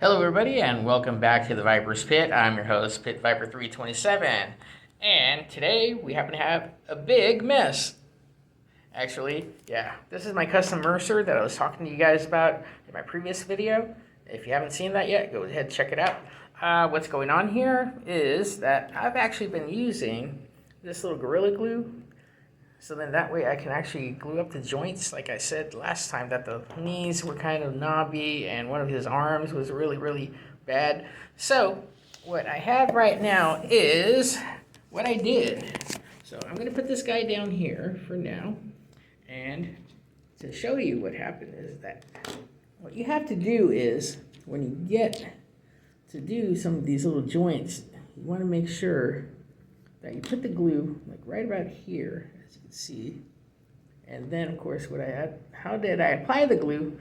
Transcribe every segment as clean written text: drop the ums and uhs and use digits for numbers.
Hello, everybody, and welcome back to the Viper's Pit. I'm your host, Pit Viper 327, and today we happen to have a big mess. Actually, yeah, this is my custom Mercer that I was talking to you guys about in my previous video. If you haven't seen that yet, go ahead and check it out. What's going on here is that I've actually been using this little Gorilla Glue. So then that way I can actually glue up the joints. Like I said last time, that the knees were kind of knobby and one of his arms was really bad. So what I have right now is what I did. So I'm going to put this guy down here for now. And to show you what happened is that what you have to do is when you get to do some of these little joints, you want to make sure that you put the glue like right about here, as you can see. And then of course how did I apply the glue?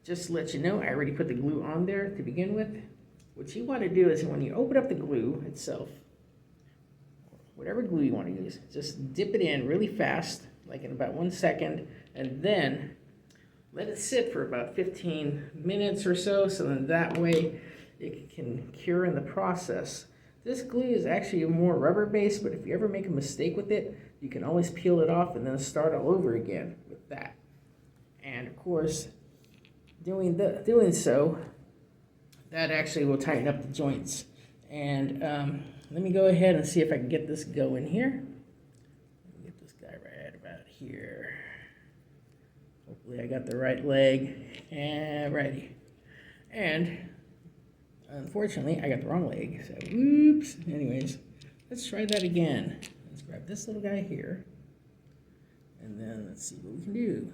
Just to let you know, I already put the glue on there to begin with. What you want to do is when you open up the glue itself, whatever glue you want to use, just dip it in really fast, like in about 1 second, and then let it sit for about 15 minutes or so then that way it can cure in the process. This glue is actually more rubber based, but if you ever make a mistake with it, you can always peel it off and then start all over again with that. And of course, doing so, that actually will tighten up the joints. And let me go ahead and see if I can get this going here. Let me get this guy right about here. Hopefully I got the right leg. And righty. And unfortunately, I got the wrong leg, so whoops. Anyways, let's try that again. Let's grab this little guy here, and then let's see what we can do.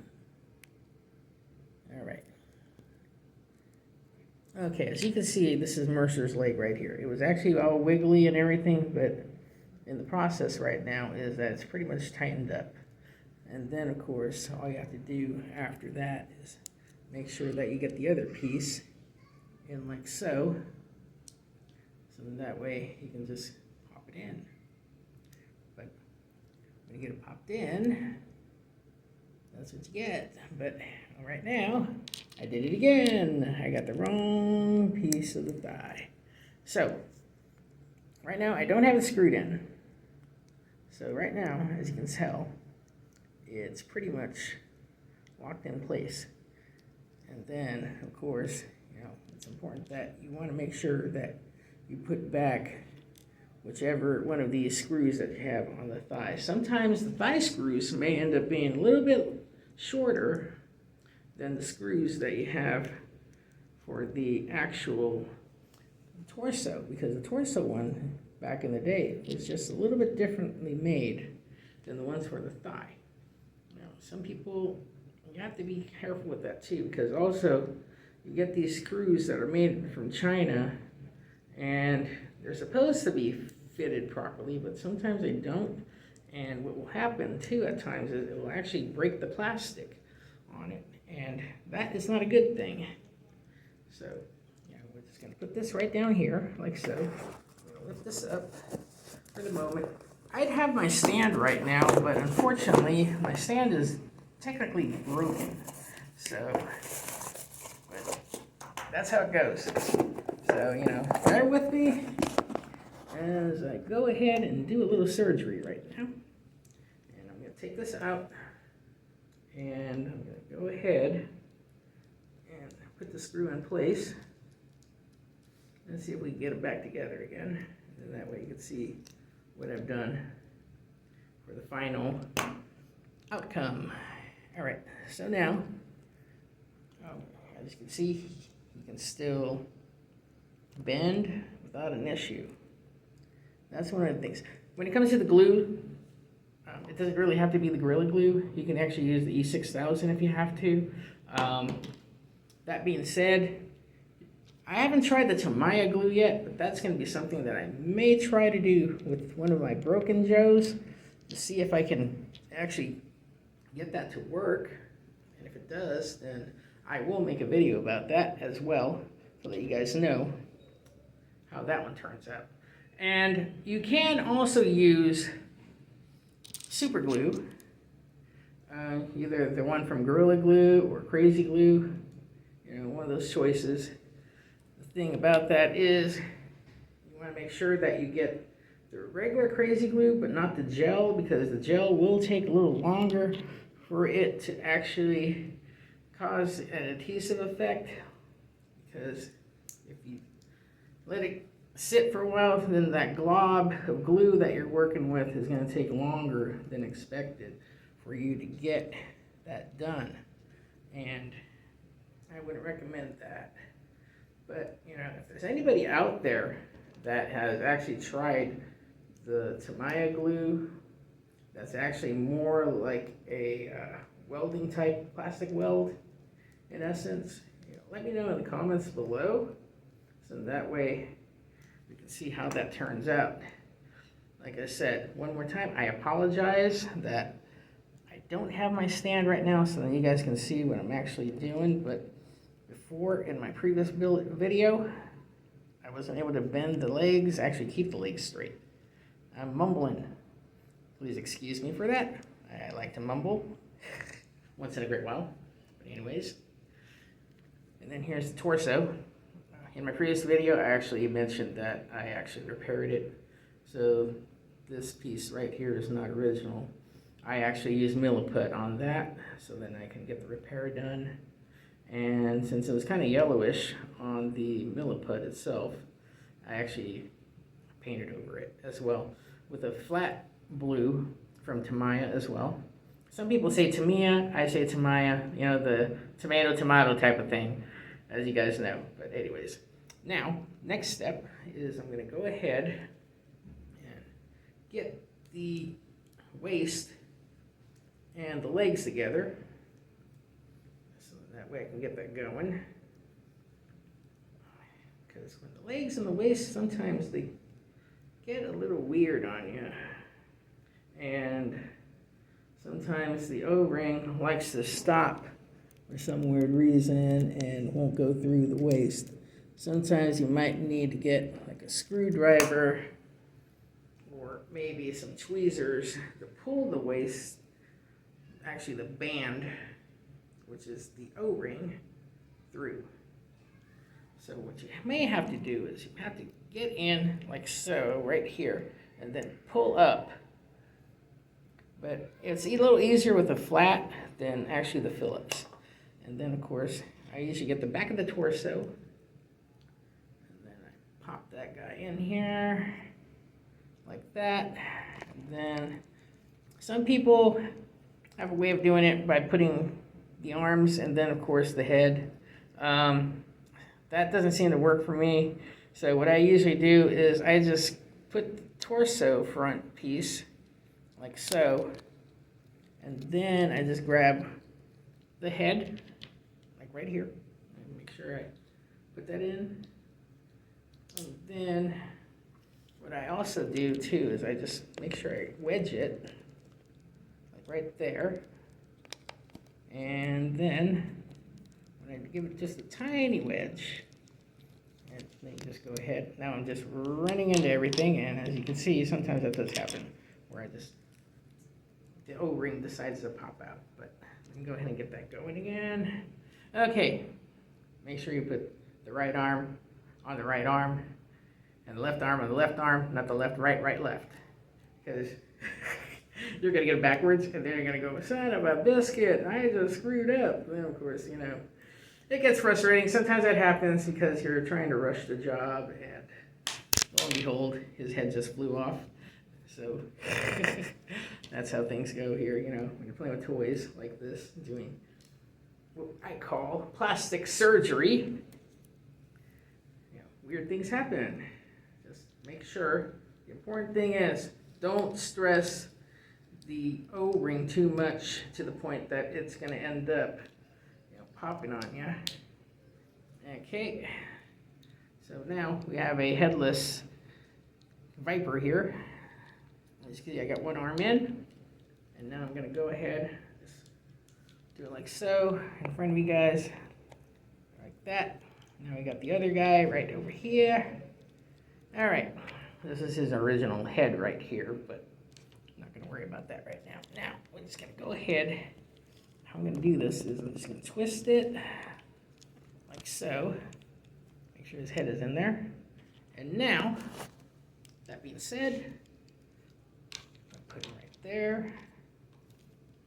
All right. Okay, as you can see, this is Mercer's leg right here. It was actually all wiggly and everything, but in the process right now is that it's pretty much tightened up. And then, of course, all you have to do after that is make sure that you get the other piece in like so. So that way you can just pop it in. But when you get it popped in, that's what you get. But right now, I did it again. I got the wrong piece of the thigh. So right now I don't have it screwed in. So right now, as you can tell, it's pretty much locked in place. And then, of course, it's important that you want to make sure that you put back whichever one of these screws that you have on the thigh. Sometimes the thigh screws may end up being a little bit shorter than the screws that you have for the actual torso, because the torso one back in the day was just a little bit differently made than the ones for the thigh. Now, some people, you have to be careful with that too, because also you get these screws that are made from China and they're supposed to be fitted properly, but sometimes they don't. And what will happen too at times is it will actually break the plastic on it, and that is not a good thing. So yeah, we're just going to put this right down here like so. I'm going to lift this up for the moment. I'd have my stand right now, but unfortunately my stand is technically broken. So that's how it goes. So, bear with me as I go ahead and do a little surgery right now. And I'm going to take this out, and I'm going to go ahead and put the screw in place. Let's see if we can get it back together again. And that way you can see what I've done for the final outcome. All right, so now, as you can see, you can still bend without an issue. That's one of the things. When it comes to the glue, it doesn't really have to be the Gorilla Glue. You can actually use the E6000 if you have to. That being said, I haven't tried the Tamiya glue yet, but that's going to be something that I may try to do with one of my Broken Joes to see if I can actually get that to work. And if it does, then I will make a video about that as well, so that you guys know how that one turns out. And you can also use super glue, either the one from Gorilla Glue or Crazy Glue, one of those choices. The thing about that is you want to make sure that you get the regular crazy glue, but not the gel, because the gel will take a little longer for it to actually cause an adhesive effect. Because if you let it sit for a while, then that glob of glue that you're working with is going to take longer than expected for you to get that done. And I wouldn't recommend that. But, you know, if there's anybody out there that has actually tried the Tamiya glue, that's actually more like a welding type plastic weld in essence, you know, let me know in the comments below, so that way we can see how that turns out. Like I said, one more time, I apologize that I don't have my stand right now so that you guys can see what I'm actually doing, but before, in my previous video, I wasn't able to bend the legs, actually keep the legs straight. I'm mumbling. Please excuse me for that. I like to mumble once in a great while. But anyways, and then here's the torso. In my previous video, I actually mentioned that I actually repaired it. So this piece right here is not original. I actually used milliput on that, so then I can get the repair done. And since it was kind of yellowish on the milliput itself, I actually painted over it as well with a flat blue from Tamiya as well. Some people say Tamiya, I say Tamiya, you know, the tomato type of thing, as you guys know. But anyways, now, next step is I'm going to go ahead and get the waist and the legs together. So that way I can get that going. Because when the legs and the waist, sometimes they get a little weird on you. And sometimes the O-ring likes to stop for some weird reason and won't go through the waist. Sometimes you might need to get like a screwdriver or maybe some tweezers to pull the waist, actually the band, which is the O-ring, through. So what you may have to do is you have to get in like so, right here, and then pull up. But it's a little easier with a flat than actually the Phillips. And then of course, I usually get the back of the torso, and then I pop that guy in here, like that. And then some people have a way of doing it by putting the arms and then of course the head. That doesn't seem to work for me. So what I usually do is I just put the torso front piece like so, and then I just grab the head like right here and make sure I put that in. And then what I also do too is I just make sure I wedge it like right there, and then when I give it just a tiny wedge, and then just go ahead. Now I'm just running into everything, and as you can see, sometimes that does happen, where the O-ring decides to pop out. But we can go ahead and get that going again. Okay, make sure you put the right arm on the right arm, and the left arm on the left arm, not the left, right, left. Because you're gonna get it backwards, and then you're gonna go, son of a biscuit, I just screwed up. And then of course, you know, it gets frustrating. Sometimes that happens because you're trying to rush the job, and lo and behold, his head just flew off. So that's how things go here, you know, when you're playing with toys like this, doing what I call plastic surgery. You know, weird things happen. Just make sure. The important thing is, don't stress the O-ring too much to the point that it's going to end up, you know, popping on you. Okay, so now we have a headless Viper here. As you can see, I got one arm in, and now I'm going to go ahead, just do it like so in front of you guys, like that. Now we got the other guy right over here. All right, this is his original head right here, but I'm not going to worry about that right now. Now, we're just going to go ahead. How I'm going to do this is I'm just going to twist it like so. Make sure his head is in there. And now, that being said, I'll put it right there.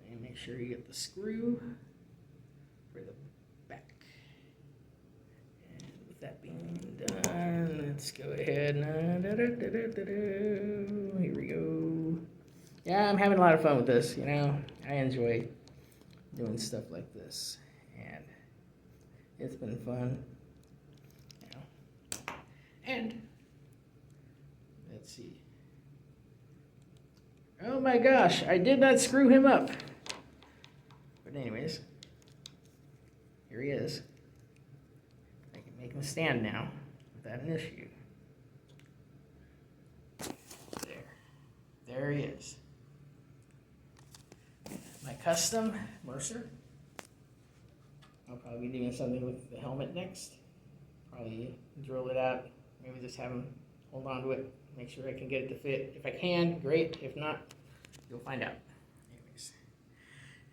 And make sure you get the screw for the back. And with that being done, let's go ahead and here we go. Yeah, I'm having a lot of fun with this, you know. I enjoy doing stuff like this, and it's been fun, you know. And let's see. Oh my gosh, I did not screw him up. But anyways, here he is. I can make him stand now without an issue. There he is. My custom Mercer. I'll probably be doing something with the helmet next. Probably drill it out. Maybe just have him hold on to it. Make sure I can get it to fit. If I can, great. If not, you'll find out. Anyways.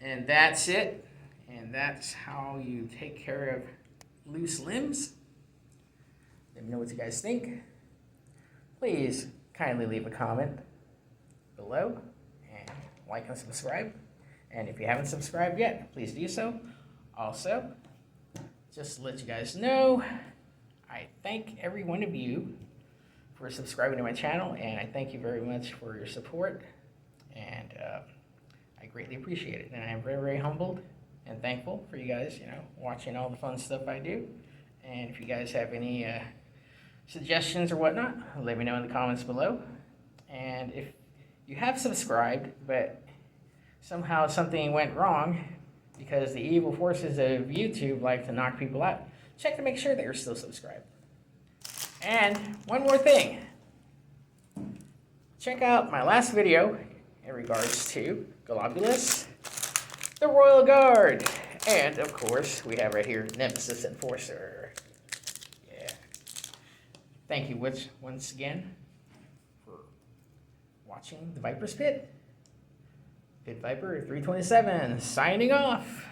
And that's it. And that's how you take care of loose limbs. Let me know what you guys think. Please kindly leave a comment below and like and subscribe. And if you haven't subscribed yet, please do so. Also, just to let you guys know, I thank every one of you for subscribing to my channel, and I thank you very much for your support, and I greatly appreciate it. And I'm very, very humbled and thankful for you guys, you know, watching all the fun stuff I do. And if you guys have any suggestions or whatnot, let me know in the comments below. And if you have subscribed, but somehow something went wrong because the evil forces of YouTube like to knock people out, check to make sure that you're still subscribed. And one more thing. Check out my last video in regards to Globulus, the Royal Guard, and of course we have right here Nemesis Enforcer. Yeah. Thank you once again for watching the Viper's Pit. Pit Viper 327 signing off.